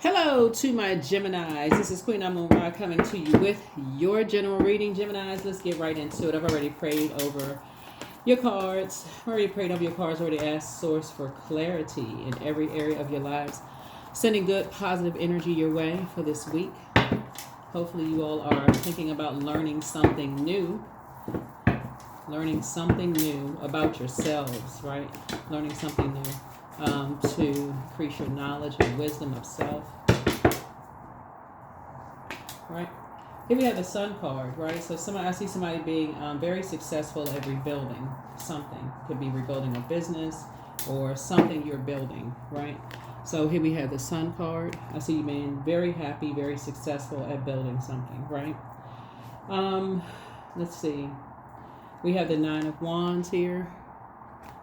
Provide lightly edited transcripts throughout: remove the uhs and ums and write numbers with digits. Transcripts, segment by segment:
Hello to my Geminis. This is Queen Amun Ra coming to you with your general reading. Geminis, let's get right into it. I've already prayed over your cards. Already asked Source for clarity in every area of your lives. Sending good, positive energy your way for this week. Hopefully you all are thinking about learning something new. Learning something new about yourselves, right? Learning something new. To increase your knowledge and wisdom of self, right? Here we have the Sun card, right? So I see somebody being very successful at rebuilding something. Could be rebuilding a business or something you're building, right? So here we have the Sun card. I see you being very happy, very successful at building something, right? Let's see. We have the Nine of Wands here.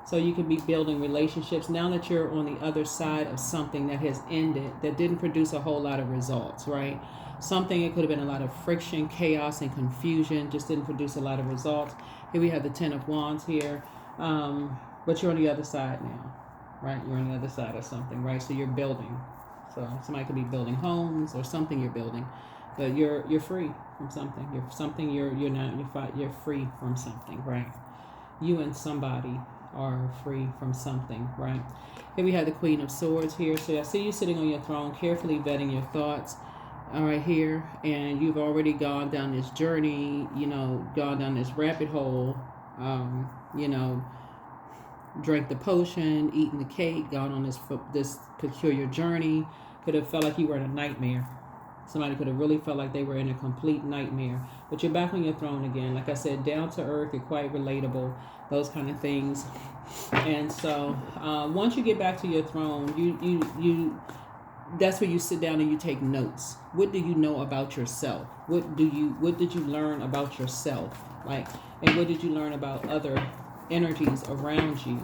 So you can be building relationships now that you're on the other side of something that has ended, that didn't produce a whole lot of results, right? Something, it could have been a lot of friction, chaos, and confusion, just didn't produce a lot of results. Here we have the Ten of Wands here, but you're on the other side now, right? You're on the other side of something, right? So you're building. So somebody could be building homes or something you're building, but you're free from something. You're free from something, right? You and somebody are free from something, right? Here we have the Queen of Swords here. So I see you sitting on your throne, carefully vetting your thoughts, all right, here. And you've already gone down this journey, gone down this rabbit hole, drank the potion, eaten the cake, gone on this peculiar journey. Could have felt like you were in a nightmare. Somebody could have really felt like they were in a complete nightmare. But you're back on your throne again. Like I said, down to earth, you're quite relatable, those kind of things. And so once you get back to your throne, you that's where you sit down and you take notes. What do you know about yourself? What did you learn about yourself? And what did you learn about other energies around you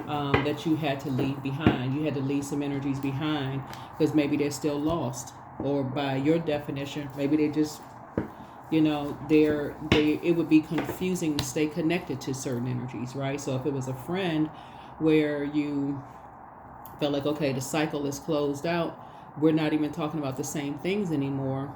that you had to leave behind? You had to leave some energies behind because maybe they're still lost. Or by your definition, maybe they just, it would be confusing to stay connected to certain energies, right? So if it was a friend where you felt like, okay, the cycle is closed out, we're not even talking about the same things anymore,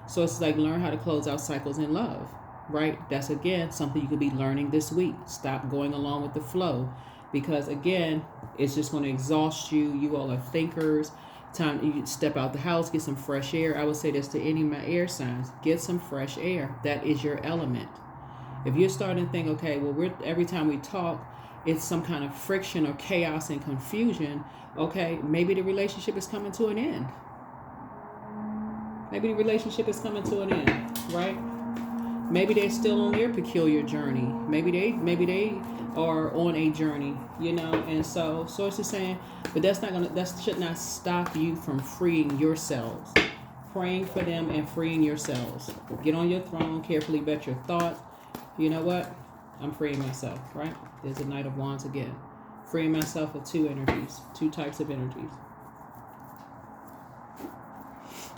so it's like learn how to close out cycles in love, right? That's, again, something you could be learning this week. Stop going along with the flow because, again, it's just going to exhaust you. You all are thinkers. Time you step out the house, get some fresh air. I would say this to any of my air signs: get some fresh air. That is your element. If you're starting to think, okay, well, every time we talk, it's some kind of friction or chaos and confusion. Okay, maybe the relationship is coming to an end. Right? Maybe they're still on their peculiar journey. Maybe they are on a journey, and so Source is saying, but that should not stop you from freeing yourselves. Praying for them and freeing yourselves. Get on your throne, carefully vet your thoughts. You know what? I'm freeing myself, right? There's a Knight of Wands again. Freeing myself of two types of energies.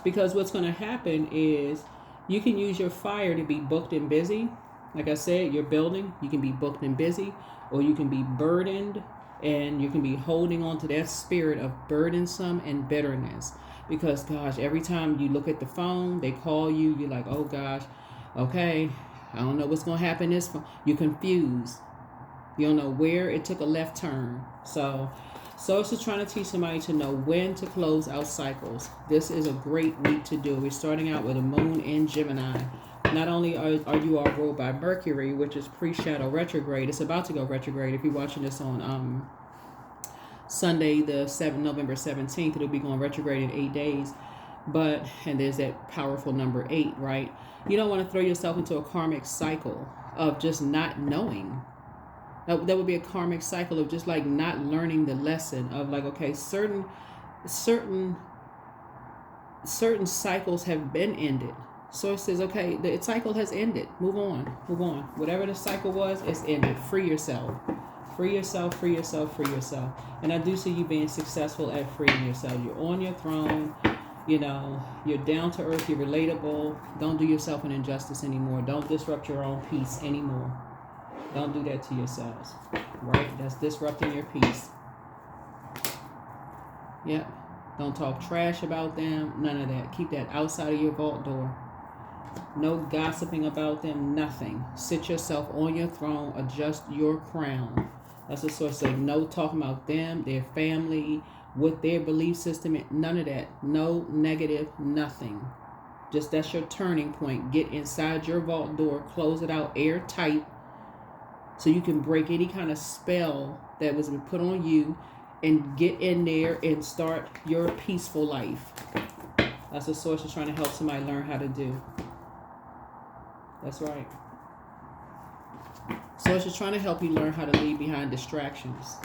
Because what's going to happen is you can use your fire to be booked and busy. Like I said, you're building. You can be booked and busy, or you can be burdened, and you can be holding on to that spirit of burdensome and bitterness. Because, gosh, every time you look at the phone, they call you, you're like, oh, gosh, okay, I don't know what's going to happen this phone. You're confused. You don't know where it took a left turn. So it's just trying to teach somebody to know when to close out cycles. This is a great week to do. We're starting out with a moon in Gemini. Not only are you all ruled by Mercury, which is pre-shadow retrograde, it's about to go retrograde. If you're watching this on Sunday, November 17th, it'll be going retrograde in 8 days. And there's that powerful number 8, right? You don't want to throw yourself into a karmic cycle of just not knowing. That would be a karmic cycle of just like not learning the lesson of like, okay, certain cycles have been ended. So it says, okay, the cycle has ended. Move on. Whatever the cycle was, it's ended. Free yourself. And I do see you being successful at freeing yourself. You're on your throne. You're down to earth. You're relatable. Don't do yourself an injustice anymore. Don't disrupt your own peace anymore. Don't do that to yourselves. Right? That's disrupting your peace. Yep. Don't talk trash about them. None of that. Keep that outside of your vault door. No gossiping about them. Nothing. Sit yourself on your throne. Adjust your crown. That's the source. Like, no talking about them, their family, what their belief system is. None of that. No negative. Nothing. Just that's your turning point. Get inside your vault door. Close it out airtight, so you can break any kind of spell that was put on you, and get in there and start your peaceful life. That's what Source is trying to help somebody learn how to do. That's right. Source is trying to help you learn how to leave behind distractions.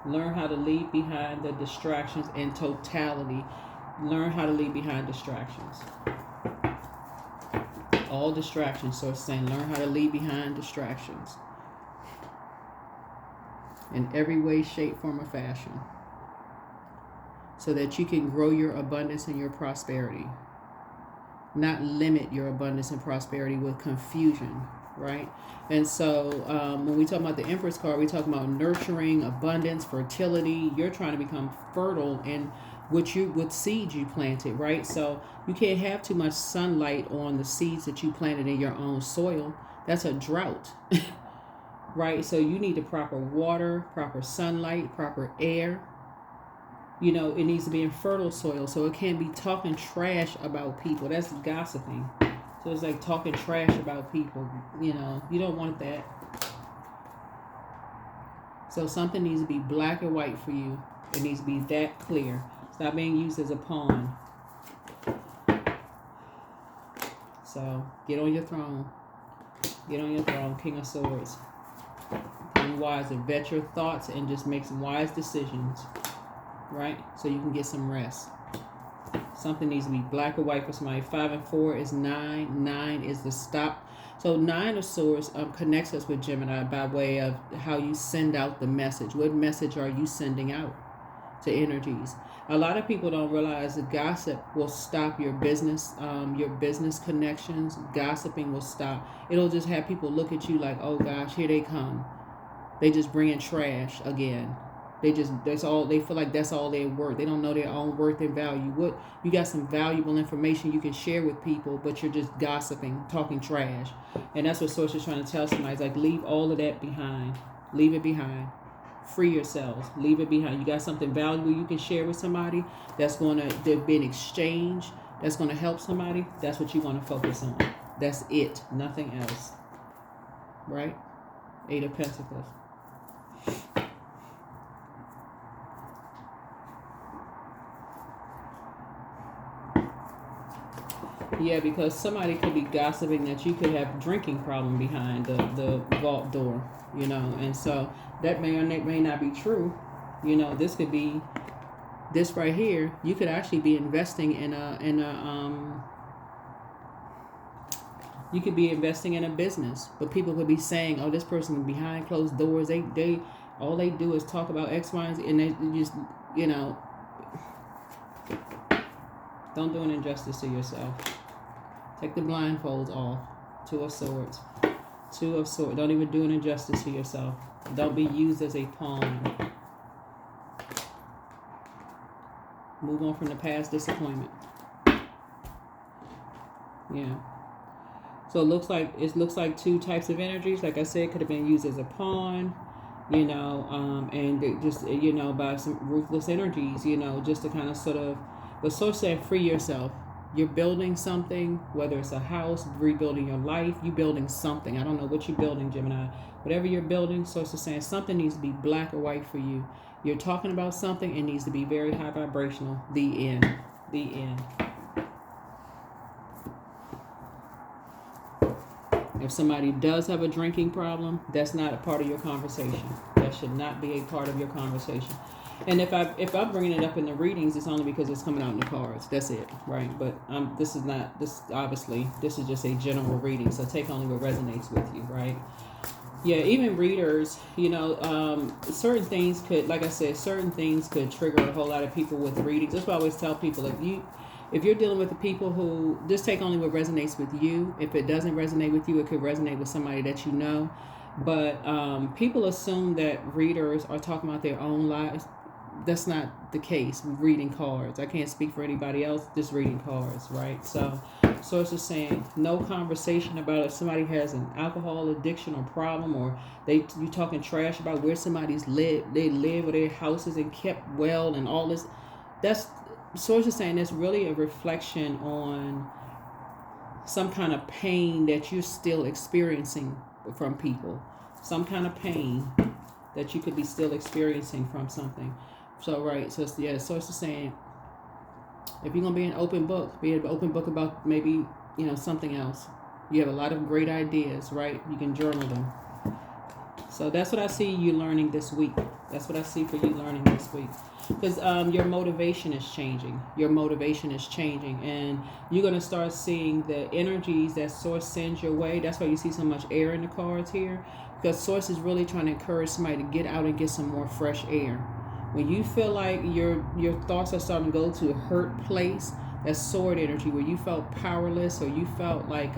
Learn how to leave behind the distractions in totality. Learn how to leave behind distractions. All distractions. So it's saying learn how to leave behind distractions. In every way, shape, form, or fashion. So that you can grow your abundance and your prosperity. Not limit your abundance and prosperity with confusion, right? And so when we talk about the Empress card, we talk about nurturing, abundance, fertility. You're trying to become fertile in what seeds you planted, right? So you can't have too much sunlight on the seeds that you planted in your own soil. That's a drought, right? So you need the proper water, proper sunlight, proper air. You know, it needs to be in fertile soil, so it can't be talking trash about people. That's gossiping. So it's like talking trash about people. You know, you don't want that. So something needs to be black and white for you. It needs to be that clear. Stop being used as a pawn. So get on your throne. Get on your throne, King of Swords. Become wise and vet your thoughts and just make some wise decisions. Right? So you can get some rest. Something needs to be black or white for somebody. 5 and 4 is 9. 9 is the stop. So 9 of Swords connects us with Gemini by way of how you send out the message. What message are you sending out to energies? A lot of people don't realize that gossip will stop your business connections. Gossiping will stop. It'll just have people look at you like, oh gosh, here they come. They just bring in trash again. They feel like that's all their worth. They don't know their own worth and value. You got some valuable information you can share with people, but you're just gossiping, talking trash. And that's what Source is trying to tell somebody. It's like, leave all of that behind. Leave it behind. Free yourselves. Leave it behind. You got something valuable you can share with somebody there's be an exchange that's going to help somebody. That's what you want to focus on. That's it. Nothing else. Right? 8 of Pentacles. Yeah, because somebody could be gossiping that you could have a drinking problem behind the vault door, you know, and so that may or may not be true. You know, this could be, this right here, you could actually be investing you could be investing in a business, but people could be saying, oh, this person behind closed doors, they all they do is talk about X, Y, and Z, and they just, you know, don't do an injustice to yourself. Take the blindfolds off. 2 of Swords. 2 of Swords. Don't even do an injustice to yourself. Don't be used as a pawn. Move on from the past disappointment. Yeah. So it looks like 2 types of energies. Like I said, could have been used as a pawn, you know, and just, you know, by some ruthless energies, you know, just to kind of sort of. But Source said, free yourself. You're building something, whether it's a house, rebuilding your life, you building something. I don't know what you're building, Gemini. Whatever you're building, Source is saying something needs to be black or white for you. You're talking about something, it needs to be very high vibrational. The end. The end. If somebody does have a drinking problem, that's not a part of your conversation. That should not be a part of your conversation. And if I'm bringing it up in the readings, it's only because it's coming out in the cards. That's it, right? But this is just a general reading. So take only what resonates with you, right? Yeah, even readers, you know, certain things could, like I said, certain things could trigger a whole lot of people with readings. That's why I always tell people, if you're dealing with the people who, just take only what resonates with you. If it doesn't resonate with you, it could resonate with somebody that you know. But people assume that readers are talking about their own lives. that's not the case with reading cards. I can't speak for anybody else, just reading cards, right? So source is saying no conversation about if somebody has an alcohol addiction or problem, or you talking trash about where somebody's they live or their house isn't kept well and all this. That's source is saying that's really a reflection on some kind of pain that you're still experiencing from people. Some kind of pain that you could be still experiencing from something. So right, so yeah, source is saying if you're gonna be an open book, be an open book about maybe something else. You have a lot of great ideas, right? You can journal them. So that's what I see you learning this week. That's what I see for you learning this week. Because your motivation is changing. Your motivation is changing. And you're going to start seeing the energies that Source sends your way. That's why you see so much air in the cards here. Because Source is really trying to encourage somebody to get out and get some more fresh air. When you feel like your thoughts are starting to go to a hurt place, that's sword energy, where you felt powerless or you felt like...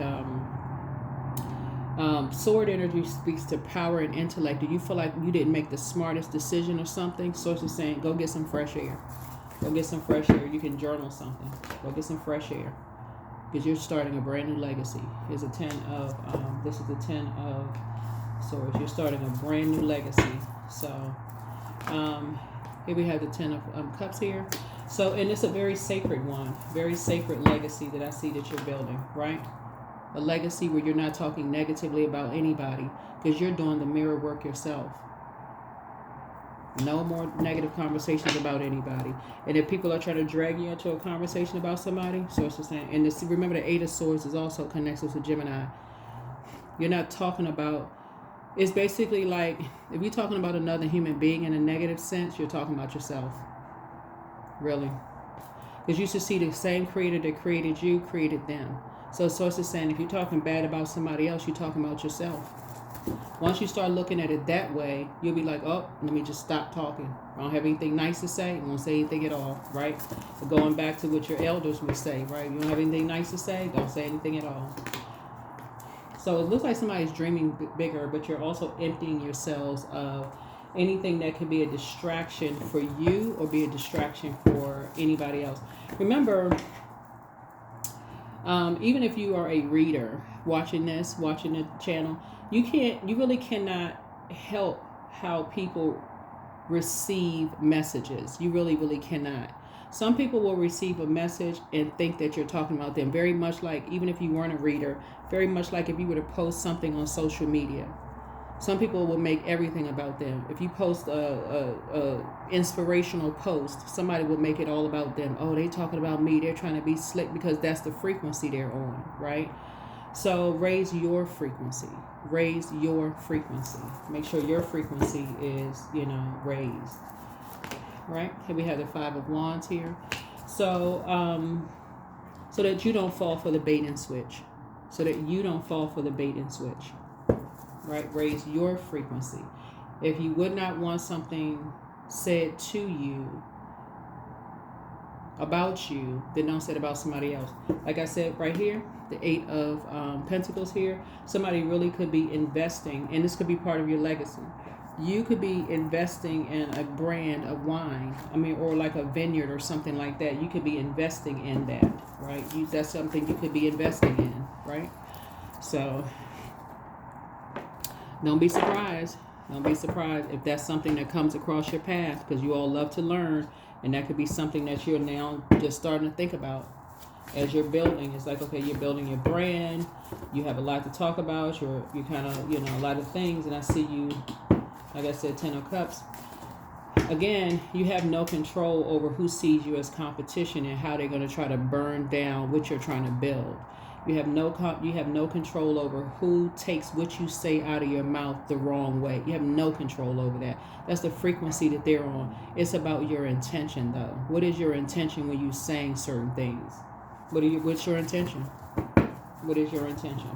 sword energy speaks to power and intellect. Do you feel like you didn't make the smartest decision or something? Source is saying, go get some fresh air. Go get some fresh air. You can journal something. Go get some fresh air. Because you're starting a brand new legacy. Here's a 10 of, this is the 10 of swords. You're starting a brand new legacy. So, here we have the 10 of cups here. So, and it's a very sacred one. Very sacred legacy that I see that you're building, right? A legacy where you're not talking negatively about anybody because you're doing the mirror work yourself. No more negative conversations about anybody. And if people are trying to drag you into a conversation about somebody, Source is saying, and this, remember the 8 of Swords is also connected to Gemini. You're not talking about, it's basically like, if you're talking about another human being in a negative sense, you're talking about yourself. Really. Because you should see the same creator that created you, created them. So Source is saying if you're talking bad about somebody else, you're talking about yourself. Once you start looking at it that way, you'll be like, oh, let me just stop talking. I don't have anything nice to say. I won't say anything at all, right? But going back to what your elders would say, right? You don't have anything nice to say, don't say anything at all. So it looks like somebody's dreaming bigger, but you're also emptying yourselves of anything that could be a distraction for you or be a distraction for anybody else. Remember, even if you are a reader watching the channel, you really cannot help how people receive messages. You really, really cannot. Some people will receive a message and think that you're talking about them, very much like, even if you weren't a reader, very much like if you were to post something on social media. Some people will make everything about them. If you post a inspirational post, somebody will make it all about them. Oh, they talking about me. They're trying to be slick because that's the frequency they're on, right? So raise your frequency. Raise your frequency. Make sure your frequency is, raised. Right? Here we have the 5 of Wands here. So, so that you don't fall for the bait and switch. So that you don't fall for the bait and switch. Right? Raise your frequency. If you would not want something said to you about you, then don't say it about somebody else. Like I said right here, the 8 of Pentacles here, somebody really could be investing, and this could be part of your legacy. You could be investing in a brand of wine, or like a vineyard or something like that. You could be investing in that, right? That's something you could be investing in, right? So don't be surprised. Don't be surprised if that's something that comes across your path, because you all love to learn, and that could be something that you're now just starting to think about as you're building. It's like, okay, you're building your brand. You have a lot to talk about. You kind of, a lot of things, and I see you, like I said, 10 of Cups. Again, you have no control over who sees you as competition and how they're going to try to burn down what you're trying to build. You have no control over who takes what you say out of your mouth the wrong way. You have no control over that. That's the frequency that they're on. It's about your intention, though. What is your intention when you're saying certain things? What's your intention? What is your intention?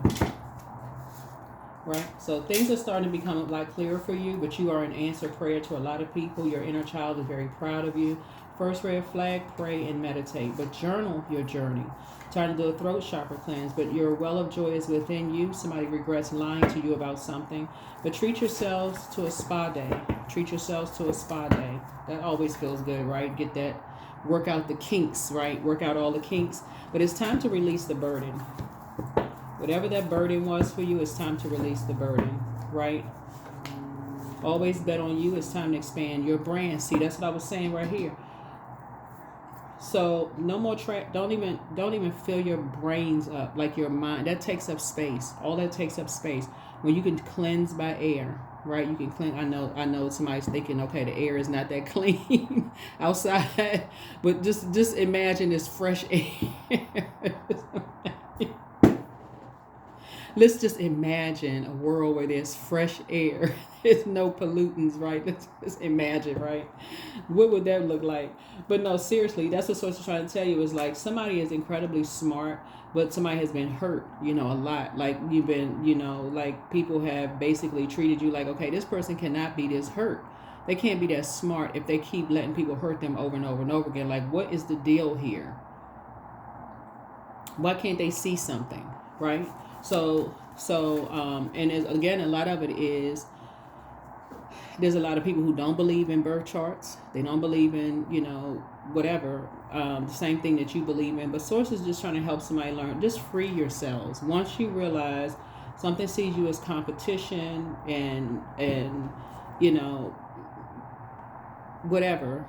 right? So things are starting to become a lot clearer for you, but you are an answered prayer to a lot of people. Your inner child is very proud of you. First red flag, pray and meditate, but journal your journey. Trying to do a throat chakra cleanse, but your well of joy is within you. Somebody regrets lying to you about something, but treat yourselves to a spa day. Treat yourselves to a spa day. That always feels good, right? Get that, work out the kinks, right? Work out all the kinks, but it's time to release the burden. Whatever that burden was for you, it's time to release the burden, right? Always bet on you. It's time to expand your brand. See, that's what I was saying right here. So no more don't even fill your brains up, like your mind. That takes up space. All that takes up space. When you can cleanse by air, right? You can cleanse. I know somebody's thinking, okay, the air is not that clean outside, but just imagine this fresh air. Let's just imagine a world where there's fresh air. There's no pollutants, right? Let's just imagine, right? What would that look like? But no, seriously, that's what Source is trying to tell you, is like somebody is incredibly smart, but somebody has been hurt, a lot. Like you've been, like people have basically treated you like, okay, this person cannot be this hurt. They can't be that smart if they keep letting people hurt them over and over and over again. Like, what is the deal here? Why can't they see something, right? So, and again, a lot of it is, there's a lot of people who don't believe in birth charts. They don't believe in, whatever, the same thing that you believe in. But Source is just trying to help somebody learn. Just free yourselves. Once you realize something sees you as competition and whatever,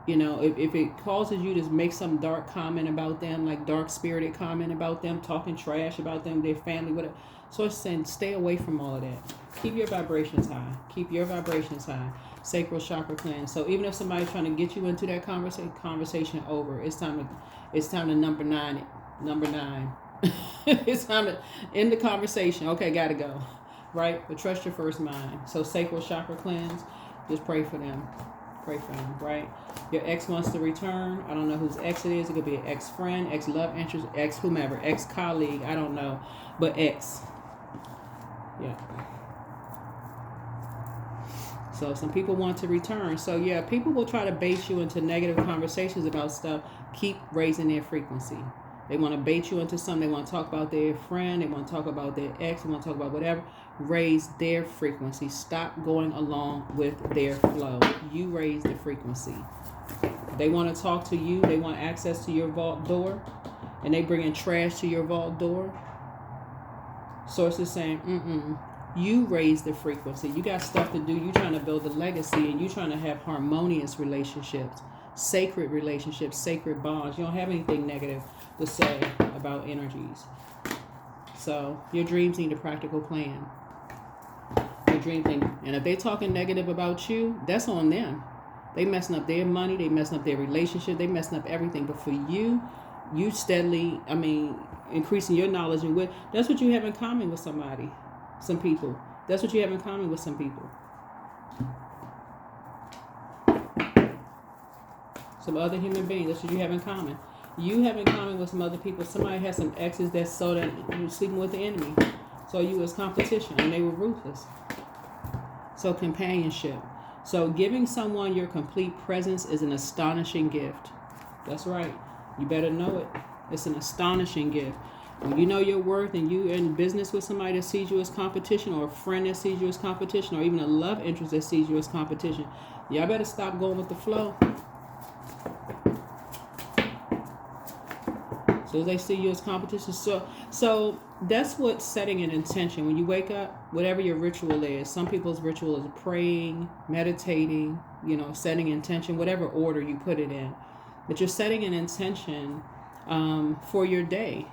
if it causes you to make some dark comment about them, like dark spirited comment about them, talking trash about them, their family, whatever. So it's saying stay away from all of that. Keep your vibrations high. Keep your vibrations high. Sacral chakra cleanse. So even if somebody's trying to get you into that conversation over, it's time to number nine. It's time to end the conversation. Okay, gotta go. Right? But trust your first mind. So sacral chakra cleanse. Just pray for them. Pray for them, right? Your ex wants to return. I don't know whose ex it is. It could be an ex-friend, ex-love interest, ex-whomever, ex-colleague. I don't know. But ex. Yeah. So some people want to return. So yeah, people will try to bait you into negative conversations about stuff. Keep raising their frequency. They want to bait you into something. They want to talk about their friend. They want to talk about their ex. They want to talk about whatever. Raise their frequency. Stop going along with their flow. You raise the frequency. They want to talk to you. They want access to your vault door. And they bring in trash to your vault door. Source is saying, you raise the frequency. You got stuff to do. You trying to build a legacy, and you trying to have harmonious relationships, sacred relationships, sacred bonds. You don't have anything negative to say about energies. So your dreams need a practical plan. Your dream thing. And if they talking negative about you, that's on them. They messing up their money. They messing up their relationship. They messing up everything. But for you, you steadily, increasing your knowledge and wit. That's what you have in common with somebody. Some people. That's what you have in common with some people. Some other human beings. That's what you have in common. You have in common with some other people. Somebody has some exes that so that you're sleeping with the enemy. So you was competition and they were ruthless. So companionship. So giving someone your complete presence is an astonishing gift. That's right. You better know it. It's an astonishing gift. When you know your worth and you in business with somebody that sees you as competition, or a friend that sees you as competition, or even a love interest that sees you as competition, y'all better stop going with the flow. So they see you as competition. So that's what setting an intention. When you wake up, whatever your ritual is, some people's ritual is praying, meditating, setting intention, whatever order you put it in. But you're setting an intention for your day.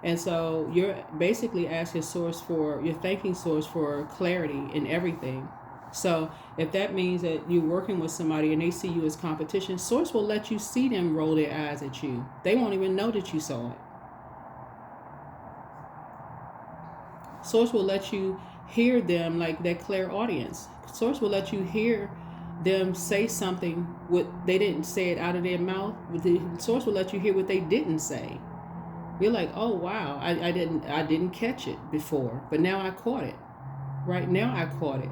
And so you're basically asking you're thanking Source for clarity in everything. So if that means that you're working with somebody and they see you as competition, Source will let you see them roll their eyes at you. They won't even know that you saw it. Source will let you hear them like that clairaudience. Source will let you hear them say something what they didn't say it out of their mouth. The Source will let you hear what they didn't say. You're like, oh wow, I didn't catch it before, but now I caught it. Right now, I caught it.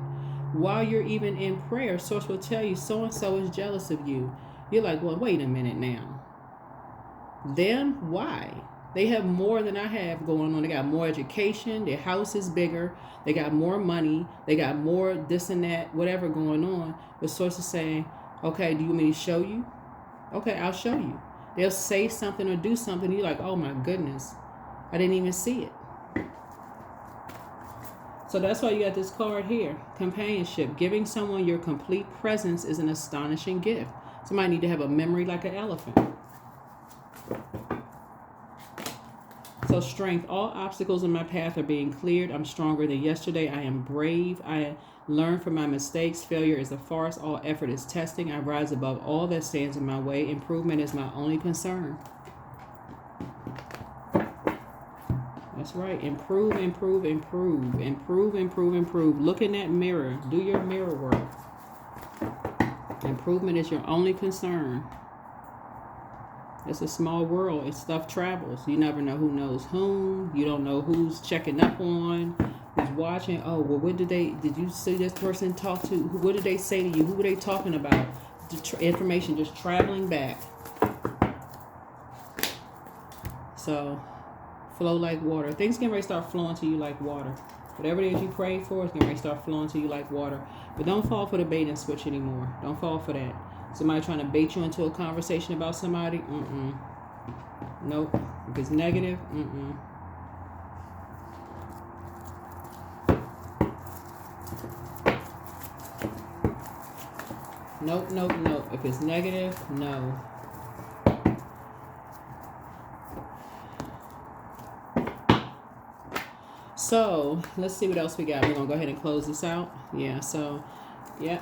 While you're even in prayer, source will tell you so and so is jealous of you. You're like, well, wait a minute now. Them? Why? They have more than I have going on. They got more education. Their house is bigger. They got more money. They got more this and that, whatever going on. But source is saying, okay, do you want me to show you? Okay, I'll show you. They'll say something or do something. You're like, oh my goodness, I didn't even see it. So that's why you got this card here. Companionship. Giving someone your complete presence is an astonishing gift. Somebody need to have a memory like an elephant. So strength. All obstacles in my path are being cleared. I'm stronger than yesterday. I am brave. I learn from my mistakes. Failure is a farce. All effort is testing. I rise above all that stands in my way. Improvement is my only concern. That's right. Improve, improve, improve. Improve, improve, improve. Look in that mirror. Do your mirror work. Improvement is your only concern. It's a small world. It's stuff travels. You never know who knows whom. You don't know who's checking up on, who's watching. Oh, well, what did you see this person talk to? What did they say to you? Who were they talking about? Information just traveling back. So, flow like water. Things can ready to start flowing to you like water. Whatever it is you prayed for is going to start flowing to you like water. But don't fall for the bait and switch anymore. Don't fall for that. Somebody trying to bait you into a conversation about somebody? Nope. If it's negative, Nope, nope, nope. If it's negative, no. So, let's see what else we got. We're going to go ahead and close this out. Yeah, so, yeah.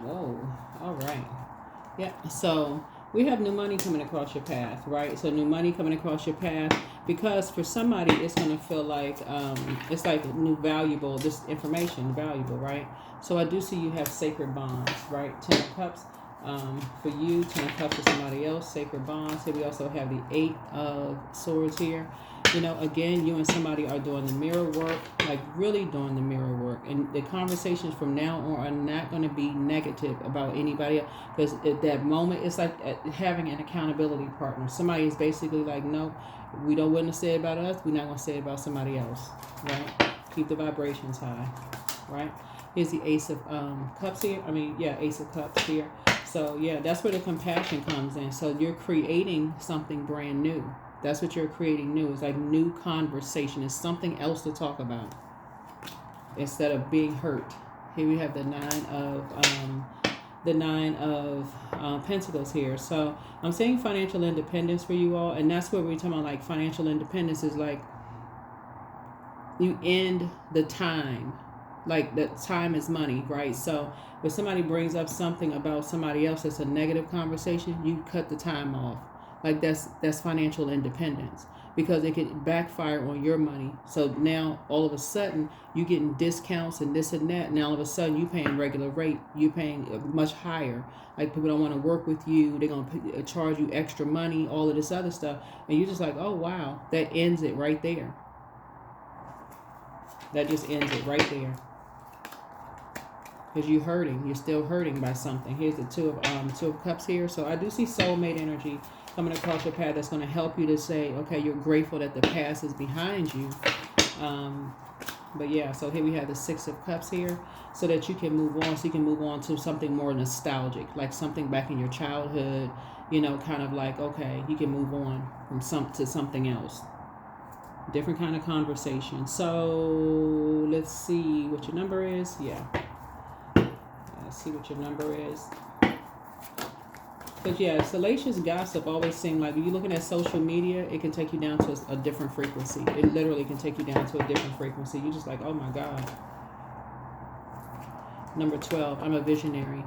Whoa. All right. Yeah, so we have new money coming across your path, right? So new money coming across your path, because for somebody it's going to feel like it's like new valuable, this information valuable, right? So I do see you have sacred bonds, right? 10 of Cups for you, 10 of Cups for somebody else, sacred bonds. Here we also have the 8 of Swords here. You know, again, you and somebody are doing the mirror work, like really doing the mirror work. And the conversations from now on are not going to be negative about anybody else. Because at that moment, it's like having an accountability partner. Somebody is basically like, no, we don't want to say it about us. We're not going to say it about somebody else, right? Keep the vibrations high, right? Here's the Ace of Cups here. Ace of Cups here. So, yeah, that's where the compassion comes in. So you're creating something brand new. That's what you're creating new. It's like new conversation. It's something else to talk about instead of being hurt. Here we have the Nine of Pentacles here. So I'm saying financial independence for you all, and that's what we're talking about. Like financial independence is like you end the time. Like that time is money, right? So if somebody brings up something about somebody else that's a negative conversation, you cut the time off. Like that's financial independence, because it could backfire on your money. So now all of a sudden you getting discounts and this and that. Now all of a sudden you paying regular rate. You paying much higher. Like people don't want to work with you. They're going to charge you extra money, all of this other stuff. And you're just like, oh, wow, that ends it right there. That just ends it right there. Because you're hurting. You're still hurting by something. Here's the Two of Cups here. So I do see soulmate energy coming across your path that's going to help you to say, okay, you're grateful that the past is behind you. But yeah, so here we have the Six of Cups here, so that you can move on. So you can move on to something more nostalgic, like something back in your childhood, you know, kind of like, okay, you can move on from something else. Different kind of conversation. So let's see what your number is. Yeah. Let's see what your number is. Because, yeah, salacious gossip always seems like, when you're looking at social media, it can take you down to a different frequency. It literally can take you down to a different frequency. You're just like, oh, my God. Number 12, I'm a visionary.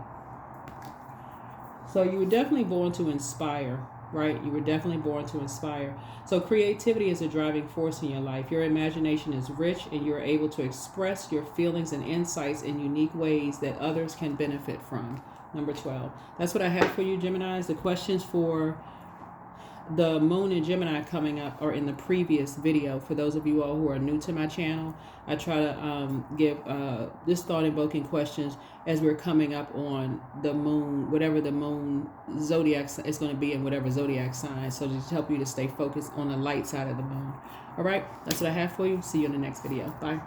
So you were definitely born to inspire, right? You were definitely born to inspire. So creativity is a driving force in your life. Your imagination is rich, and you're able to express your feelings and insights in unique ways that others can benefit from. Number 12. That's what I have for you, Geminis. The questions for the moon in Gemini coming up are in the previous video. For those of you all who are new to my channel, I try to give this thought invoking questions as we're coming up on the moon, whatever the moon zodiac is going to be in whatever zodiac sign. So just help you to stay focused on the light side of the moon. All right, that's what I have for you. See you in the next video. Bye.